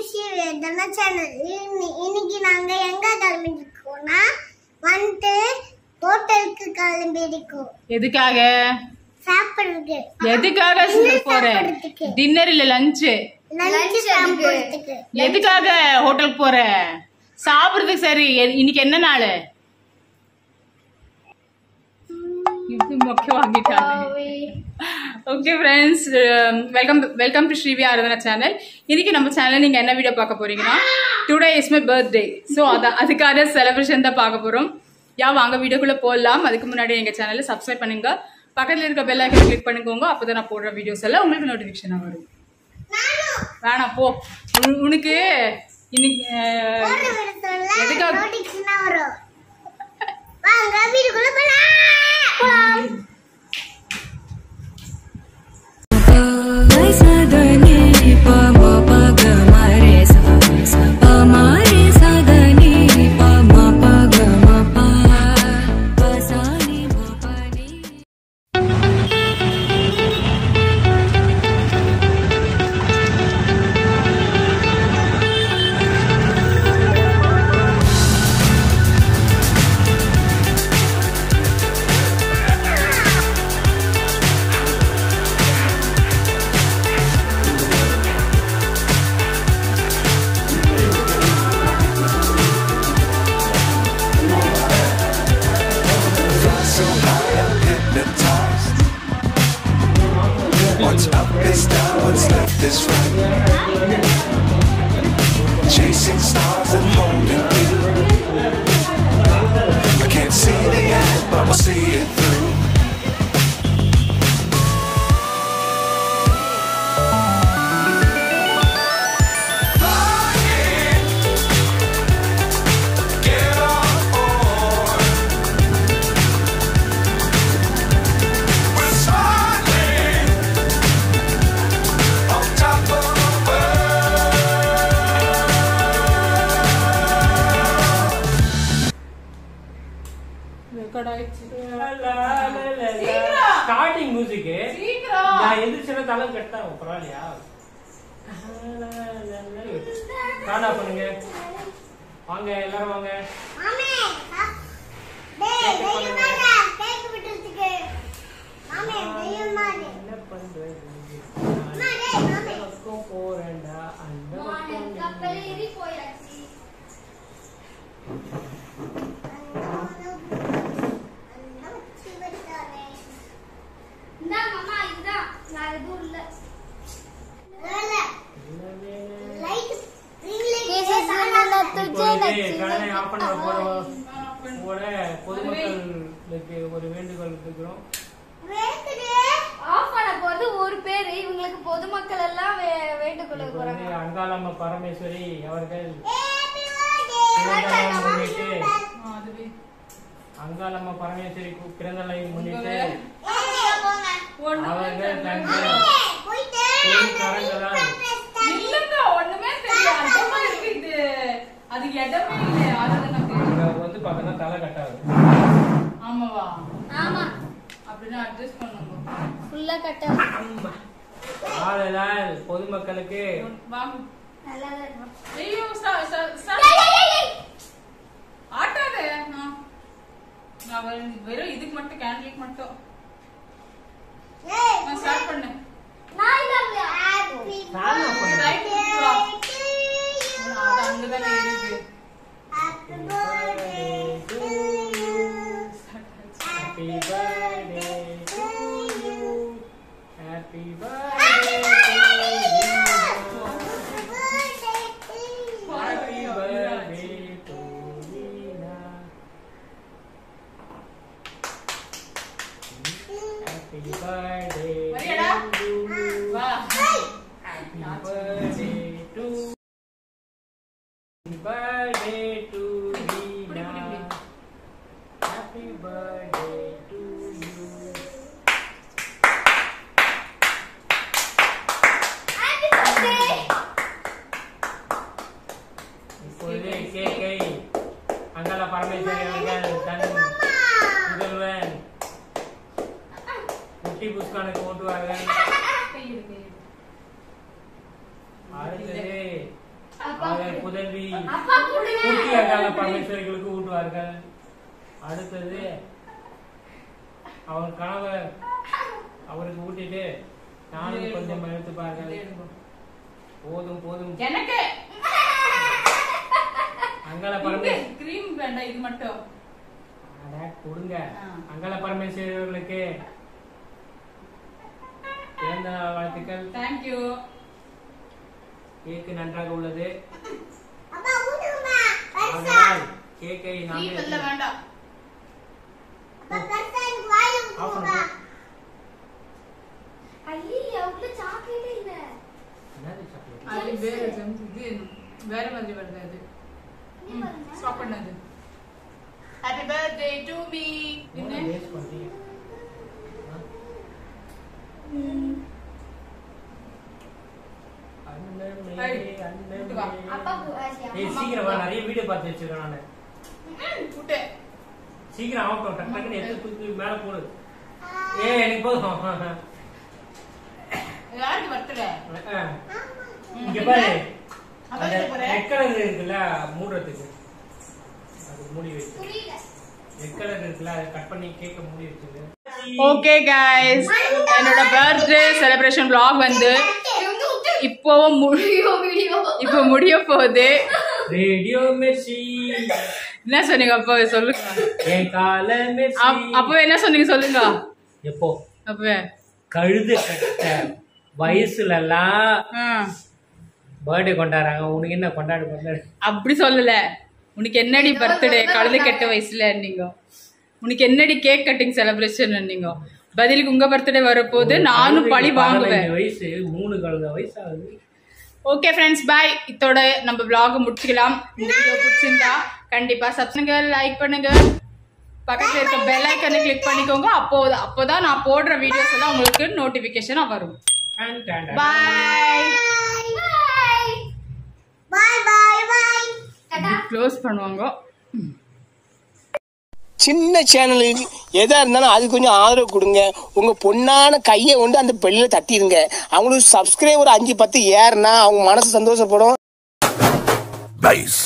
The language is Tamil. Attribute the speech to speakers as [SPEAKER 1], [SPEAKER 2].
[SPEAKER 1] to Shivendana channel. இன்னைக்கு நாங்க எங்க கிளம்பிருக்கோம்னா வந்து ஹோட்டலுக்கு கிளம்பிருக்கோம்.
[SPEAKER 2] எதுக்காக?
[SPEAKER 1] சாப்பிடுறதுக்கு.
[SPEAKER 2] எதுக்காக போற? டின்னர் இல்ல லஞ்ச்.
[SPEAKER 1] லஞ்ச் சாப்பிடுறதுக்கு.
[SPEAKER 2] எதுக்காக ஹோட்டலுக்கு போற? சாப்பிடுறதுக்கு. சரி, இன்னைக்கு என்ன நாள்? இது மொக்க வாங்கிட்டானே. Okay friends, welcome to Srivi Aradhana channel. இன்னைக்கு நம்ம சேனல் நீங்க என்ன வீடியோ பார்க்க போறீங்கன்னா, today is my birthday. So அதுக்கான செலிப்ரேஷன் தான் பார்க்க போறோம். வாங்க வீடியோக்குள்ள போடலாம். அதுக்கு முன்னாடி எங்க சேனலை சப்ஸ்கிரைப் பண்ணுங்க, பக்கத்துல இருக்க பெல் ஐகானை கிளிக் பண்ணிக்கோங்க. அப்பதான் நான் போடுற வீடியோஸ் எல்லாம் உங்களுக்கு நோட்டிபிகேஷனா வரும். வேணாம் போ, உனக்கு இன்னைக்கு எதுக்காக
[SPEAKER 1] நோட்டிபிகேஷனா வரும். வாங்க வீடியோக்குள்ள போலாம்.
[SPEAKER 3] What's up is down, what's left is right. Chasing stars and holding you. I can't see the end, but we'll see it through.
[SPEAKER 4] Starting music நான் எந்திரிச்சேன்னா தலை கட்டா பரவாயில்லையா? காணா பண்ணுங்க, வாங்க எல்லாரும் வாங்க. என்ன பண்றது? போறேன்டா அந்த பொதுமக்களுக்கு ஒரு வேண்டுகோள் இருக்கிறோம்.
[SPEAKER 5] ஒரு பேரு இவங்களுக்கு பொதுமக்கள் எல்லாம் வேண்டுகோள் போறாங்க.
[SPEAKER 4] அங்காளம்மா பரமேஸ்வரி அவர்கள் அங்காளம்மா பரமேஸ்வரி பிறந்த நாளை முன்னிட்டு அவர்கள் தங்கள் கரங்களால் வந்து பாத்தீங்கன்னா தலை கட்டாது.
[SPEAKER 2] ஆமாவா?
[SPEAKER 5] ஆமா,
[SPEAKER 2] அப்படின்னா அட்ஜஸ்ட் பண்ணுங்க.
[SPEAKER 5] ஃபுல்லா கட்டாது.
[SPEAKER 4] ஆதலால் பொதுமக்களுக்கு
[SPEAKER 2] ஐயோ ஆட்டாதே. வெறும் இதுக்கு மட்டும், கேண்டலுக்கு மட்டும் ஸ்டார்ட் பண்ணு. அங்கதானே இருக்கு.
[SPEAKER 4] Happy birthday to you. Happy birthday to you. Happy birthday to you. Happy birthday to Nina. Happy birthday to you. Happy birthday to புதல்வி
[SPEAKER 5] அப்பா கொடுங்க.
[SPEAKER 4] ஊட்டியாக்கால பரமேஸ்வரிகளுக்கு ஊட்டுவார்கள். அடுத்தது அவர் கணவர் அவருக்கு ஊட்டிட்டு நானும் கொஞ்சம் எடுத்து பாருங்கள். போதும் போதும்.
[SPEAKER 2] எனக்கு
[SPEAKER 4] அங்காள பரமேஸ்வரி
[SPEAKER 2] கிரீம் வேண்டாம், இது மட்டும்
[SPEAKER 4] கொடுங்க. அங்காள பரமேஸ்வரர்களுக்கு பிறந்த நாள் வாழ்த்துக்கள்.
[SPEAKER 2] தேங்க்யூ.
[SPEAKER 4] கேக்கு நன்றாக உள்ளது.
[SPEAKER 1] அப்பா ஊட்டுங்கம்மா.
[SPEAKER 4] அதனால் கேக்கை
[SPEAKER 2] கிரீம்
[SPEAKER 4] நாமே
[SPEAKER 2] இல்ல வேண்டாம்.
[SPEAKER 1] அப்பா பெருசா எனக்கு வாயில
[SPEAKER 4] ஆஃப்
[SPEAKER 1] ஊட்டுங்கப்பா.
[SPEAKER 4] பண்ணு.
[SPEAKER 5] ஐயோ, உள்ள சாக்லேட்டே இல்ல.
[SPEAKER 4] என்னது சாக்லேட்?
[SPEAKER 2] அது இது வேற மாதிரி வருது. அது
[SPEAKER 5] நீ பாருங்க.
[SPEAKER 2] ஸ்டாப் பண்ணது. Happy birthday to me.
[SPEAKER 4] என்ன வேஸ்ட் பண்றீங்க?
[SPEAKER 2] ஐய்,
[SPEAKER 4] அண்ணே
[SPEAKER 2] இட்டு வா.
[SPEAKER 5] அப்பா ஆசியா.
[SPEAKER 4] ஏய் சீக்கிரம் வா, நிறைய வீடியோ பார்த்து வச்சிருக்கேன் நானு.
[SPEAKER 2] புட்டு.
[SPEAKER 4] சீக்கிரம் ஆகட்டும், டக்கு டக்குன்னு எடுத்து தூக்கி மேல போடு. ஏய் எனக்கு போதும்.
[SPEAKER 2] யாருக்கு பர்த்டே?
[SPEAKER 4] இங்க பாரு, அந்த
[SPEAKER 2] அதான் போறேன்.
[SPEAKER 4] ரெட் கலர் இருக்குல்ல மூடுறதுக்கு, அது மூடி வச்சு.
[SPEAKER 5] புரியல.
[SPEAKER 4] ரெட் கலர் இருக்குல்ல, அதை கட் பண்ணி கேக்க மூடி வச்சிரு.
[SPEAKER 2] ஓகே गाइस, என்னோட பர்த்டே செலிப்ரேஷன் vlog வந்து இப்போவும் இப்போ முடிய போகுது.
[SPEAKER 4] ரேடியோ மெர்சி
[SPEAKER 2] என்ன சொன்னீங்க அப்போ சொல்லுங்க.
[SPEAKER 4] என் கால மெர்சி.
[SPEAKER 2] அப்பவே என்ன சொன்னீங்க சொல்லுங்க.
[SPEAKER 4] எப்போ
[SPEAKER 2] அப்பவே
[SPEAKER 4] கழுது கட்ட வயசுல எல்லாம்
[SPEAKER 2] ஆ,
[SPEAKER 4] பர்த்டே கொண்டாடுறாங்க, உனக்கு என்ன கொண்டாடு.
[SPEAKER 2] அப்படி சொல்லல. உனக்கு என்னடி பர்த்டே கழுது கெட்ட வயசுல நீங்க, உனக்கு என்னடி கேக் கட்டிங் செலிப்ரேஷன் நீங்க, பதிலுக்கு உங்க பர்த்டே வரப்போது நானும் பழி வாங்குவேன்.
[SPEAKER 4] வயசு 3 கழுத வயசு ஆகுது.
[SPEAKER 2] ஓகே ஃப்ரெண்ட்ஸ், பாய். இதோட நம்ம vlog முடிச்சுக்கலாம். இந்த வீடியோ பிடிச்சிருந்தா கண்டிப்பா சப்ஸ்கிரைப் லைக் பண்ணுங்க, பக்கத்துல இருக்க பெல் ஐக்கனை கிளிக் பண்ணிக்கோங்க. அப்போதான் நான் போடுற வீடியோஸ் எல்லாம் உங்களுக்கு நோட்டிபிகேஷனா வரும். பாய்.
[SPEAKER 1] பாய் பாய் பாய்.
[SPEAKER 2] க்ளோஸ் பண்ணுவாங்க.
[SPEAKER 6] சின்ன சேனலுக்கு எதா இருந்தாலும் அது கொஞ்சம் ஆதரவு கொடுங்க. உங்க பொண்ணான கையை கொண்டு அந்த பெல்லில தட்டிடுங்க. அவங்களுக்கு சப்ஸ்கிரைபர் 5-10 ஏறுனா அவங்க மனசு சந்தோஷப்படும்.
[SPEAKER 3] Bass.